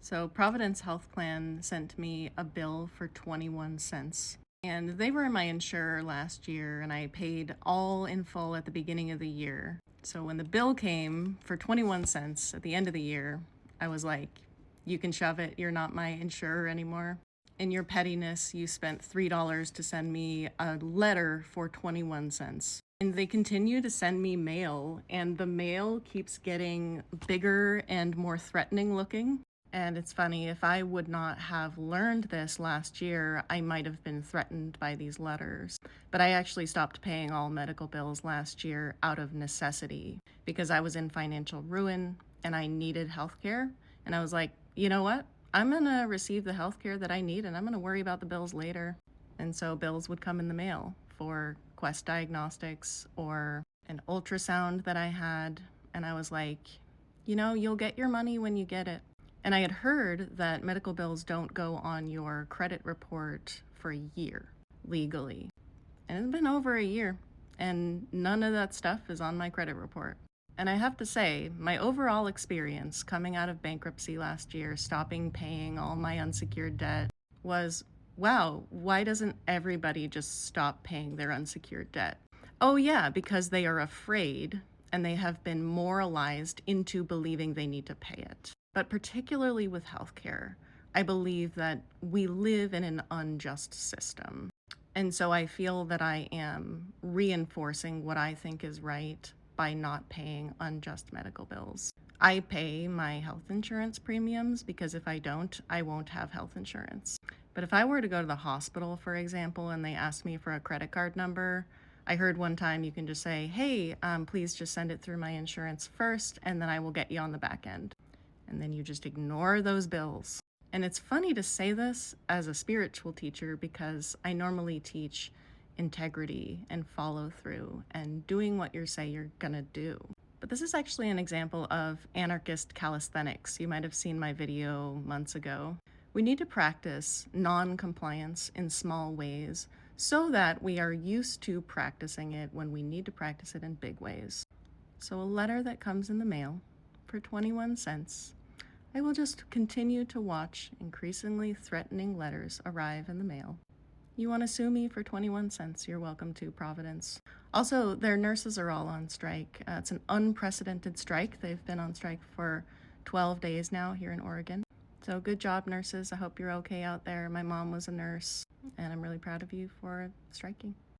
So Providence Health Plan sent me a bill for 21 cents. And they were my insurer last year, and I paid all in full at the beginning of the year. So when the bill came for 21 cents at the end of the year, I was like, you can shove it, you're not my insurer anymore. In your pettiness, you spent $3 to send me a letter for 21 cents. And they continue to send me mail, and the mail keeps getting bigger and more threatening looking. And it's funny, if I would not have learned this last year, I might have been threatened by these letters. But I actually stopped paying all medical bills last year out of necessity because I was in financial ruin and I needed healthcare. And I was like, you know what? I'm going to receive the healthcare that I need and I'm going to worry about the bills later. And so bills would come in the mail for Quest Diagnostics or an ultrasound that I had. And I was like, you'll get your money when you get it. And I had heard that medical bills don't go on your credit report for a year legally. And it's been over a year, and none of that stuff is on my credit report. And I have to say, my overall experience coming out of bankruptcy last year, stopping paying all my unsecured debt, was wow, why doesn't everybody just stop paying their unsecured debt? Oh, yeah, because they are afraid and they have been moralized into believing they need to pay it. But particularly with healthcare, I believe that we live in an unjust system. And so I feel that I am reinforcing what I think is right by not paying unjust medical bills. I pay my health insurance premiums because if I don't, I won't have health insurance. But if I were to go to the hospital, for example, and they asked me for a credit card number, I heard one time you can just say, hey, please just send it through my insurance first, and then I will get you on the back end. And then you just ignore those bills. And it's funny to say this as a spiritual teacher because I normally teach integrity and follow through and doing what you say you're gonna do. But this is actually an example of anarchist calisthenics. You might have seen my video months ago. We need to practice non-compliance in small ways so that we are used to practicing it when we need to practice it in big ways. So a letter that comes in the mail for 21 cents, I will just continue to watch increasingly threatening letters arrive in the mail. You want to sue me for 21 cents, you're welcome to, Providence. Also, their nurses are all on strike. It's an unprecedented strike. They've been on strike for 12 days now here in Oregon. So good job, nurses. I hope you're okay out there. My mom was a nurse, and I'm really proud of you for striking.